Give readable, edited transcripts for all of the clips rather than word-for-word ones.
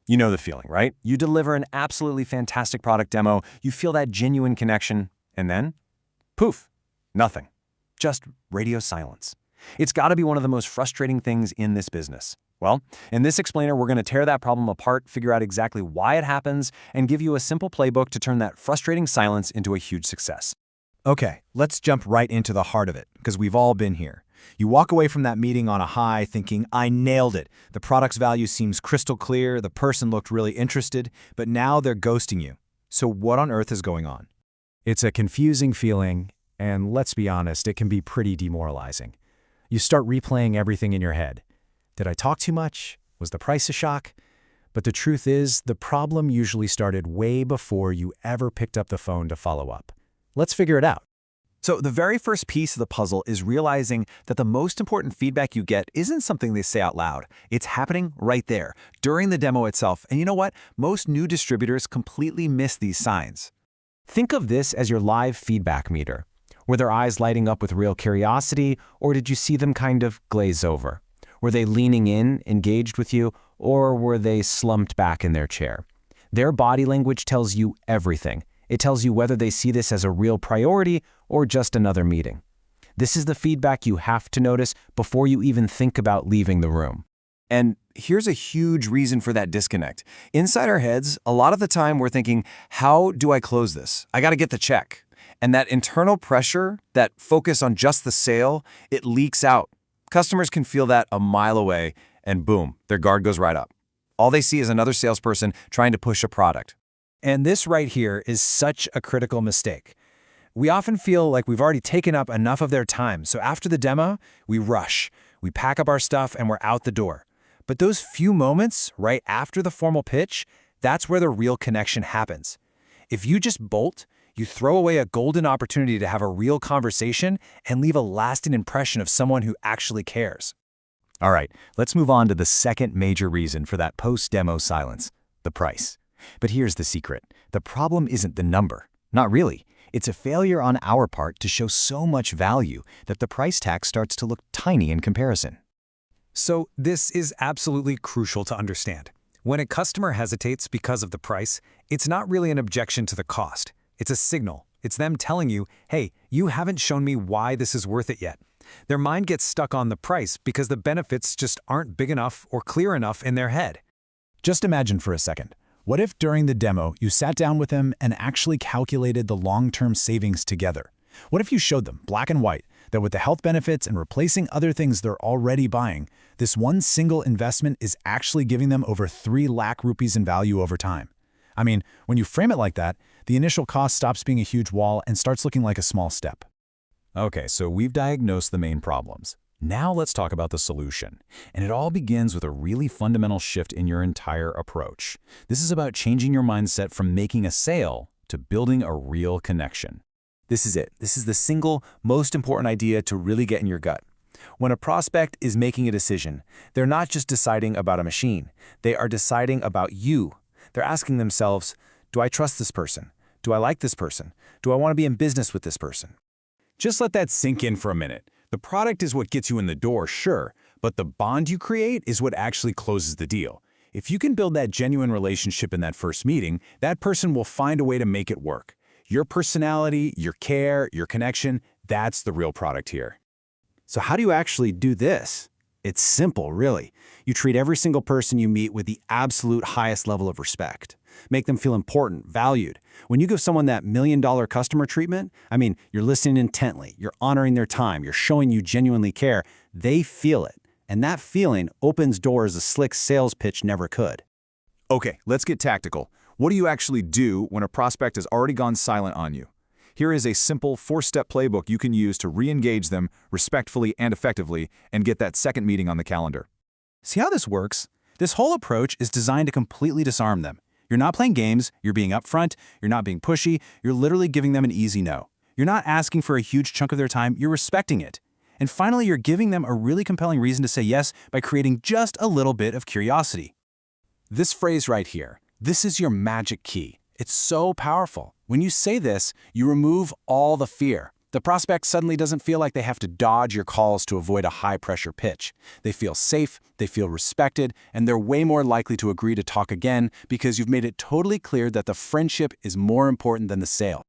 You know the feeling, right? You deliver an absolutely fantastic product demo, you feel that genuine connection, and then, poof, nothing. Just radio silence. It's got to be one of the most frustrating things in this business. Well, in this explainer, we're going to tear that problem apart, figure out exactly why it happens, and give you a simple playbook to turn that frustrating silence into a huge success. Okay, let's jump right into the heart of it, because we've all been here. You walk away from that meeting on a high thinking, I nailed it. The product's value seems crystal clear, the person looked really interested, but now they're ghosting you. So what on earth is going on? It's a confusing feeling, and let's be honest, it can be pretty demoralizing. You start replaying everything in your head. Did I talk too much? Was the price a shock? But the truth is, the problem usually started way before you ever picked up the phone to follow up. Let's figure it out. So the very first piece of the puzzle is realizing that the most important feedback you get isn't something they say out loud. It's happening right there, during the demo itself. And you know what? Most new distributors completely miss these signs. Think of this as your live feedback meter. Were their eyes lighting up with real curiosity, or did you see them kind of glaze over? Were they leaning in, engaged with you, or were they slumped back in their chair? Their body language tells you everything. It tells you whether they see this as a real priority or just another meeting. This is the feedback you have to notice before you even think about leaving the room. And here's a huge reason for that disconnect. Inside our heads, a lot of the time we're thinking, how do I close this? I got to get the check. And that internal pressure, that focus on just the sale, it leaks out. Customers can feel that a mile away, and boom, their guard goes right up. All they see is another salesperson trying to push a product. And this right here is such a critical mistake. We often feel like we've already taken up enough of their time, so after the demo, we rush. We pack up our stuff and we're out the door. But those few moments right after the formal pitch, that's where the real connection happens. If you just bolt, you throw away a golden opportunity to have a real conversation and leave a lasting impression of someone who actually cares. All right, let's move on to the second major reason for that post-demo silence, the price. But here's the secret. The problem isn't the number. Not really. It's a failure on our part to show so much value that the price tag starts to look tiny in comparison. So this is absolutely crucial to understand. When a customer hesitates because of the price, it's not really an objection to the cost. It's a signal. It's them telling you, hey, you haven't shown me why this is worth it yet. Their mind gets stuck on the price because the benefits just aren't big enough or clear enough in their head. Just imagine for a second. What if during the demo you sat down with them and actually calculated the long-term savings together? What if you showed them, black and white, that with the health benefits and replacing other things they're already buying, this one single investment is actually giving them over 3 lakh rupees in value over time? I mean, when you frame it like that, the initial cost stops being a huge wall and starts looking like a small step. Okay, so we've diagnosed the main problems. Now let's talk about the solution. And it all begins with a really fundamental shift in your entire approach. This is about changing your mindset from making a sale to building a real connection. This is it. This is the single most important idea to really get in your gut. When a prospect is making a decision, they're not just deciding about a machine. They are deciding about you. They're asking themselves, do I trust this person? Do I like this person? Do I want to be in business with this person? Just let that sink in for a minute. The product is what gets you in the door, sure, but the bond you create is what actually closes the deal. If you can build that genuine relationship in that first meeting, that person will find a way to make it work. Your personality, your care, your connection, that's the real product here. So how do you actually do this? It's simple, really. You treat every single person you meet with the absolute highest level of respect. Make them feel important, valued. When you give someone that $1 million customer treatment, I mean, you're listening intently, you're honoring their time, you're showing you genuinely care. They feel it. And that feeling opens doors a slick sales pitch never could. Okay, let's get tactical. What do you actually do when a prospect has already gone silent on you? Here is a simple 4-step playbook you can use to re-engage them respectfully and effectively and get that second meeting on the calendar. See how this works? This whole approach is designed to completely disarm them. You're not playing games, you're being upfront, you're not being pushy, you're literally giving them an easy no. You're not asking for a huge chunk of their time, you're respecting it. And finally, you're giving them a really compelling reason to say yes by creating just a little bit of curiosity. This phrase right here, this is your magic key. It's so powerful. When you say this, you remove all the fear. The prospect suddenly doesn't feel like they have to dodge your calls to avoid a high-pressure pitch. They feel safe, they feel respected, and they're way more likely to agree to talk again because you've made it totally clear that the friendship is more important than the sale.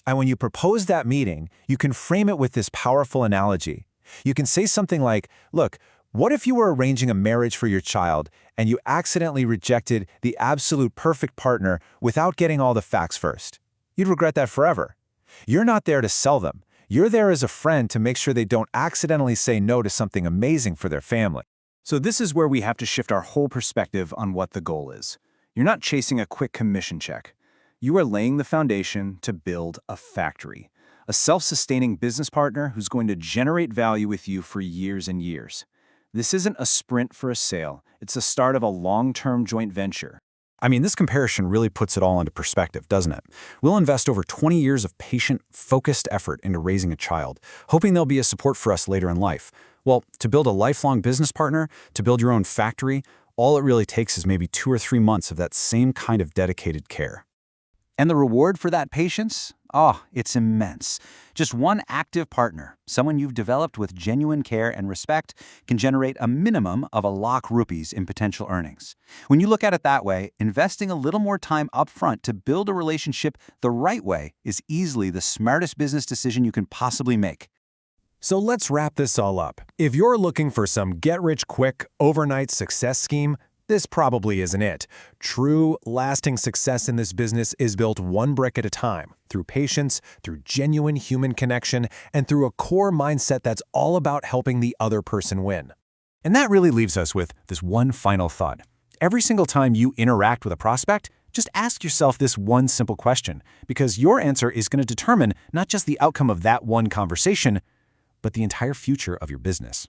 And when you propose that meeting, you can frame it with this powerful analogy. You can say something like, look, what if you were arranging a marriage for your child and you accidentally rejected the absolute perfect partner without getting all the facts first? You'd regret that forever. You're not there to sell them. You're there as a friend to make sure they don't accidentally say no to something amazing for their family. So this is where we have to shift our whole perspective on what the goal is. You're not chasing a quick commission check. You are laying the foundation to build a factory, a self-sustaining business partner who's going to generate value with you for years and years. This isn't a sprint for a sale. It's the start of a long-term joint venture. I mean, this comparison really puts it all into perspective, doesn't it? We'll invest over 20 years of patient, focused effort into raising a child, hoping they'll be a support for us later in life. Well, to build a lifelong business partner, to build your own factory, all it really takes is maybe 2 or 3 months of that same kind of dedicated care. And the reward for that patience? Oh, it's immense. Just one active partner, someone you've developed with genuine care and respect, can generate a minimum of ₹1,00,000 in potential earnings. When you look at it that way, investing a little more time upfront to build a relationship the right way is easily the smartest business decision you can possibly make. So let's wrap this all up. If you're looking for some get-rich-quick, overnight success scheme, this probably isn't it. True, lasting success in this business is built one brick at a time, through patience, through genuine human connection, and through a core mindset that's all about helping the other person win. And that really leaves us with this one final thought. Every single time you interact with a prospect, just ask yourself this one simple question, because your answer is going to determine not just the outcome of that one conversation, but the entire future of your business.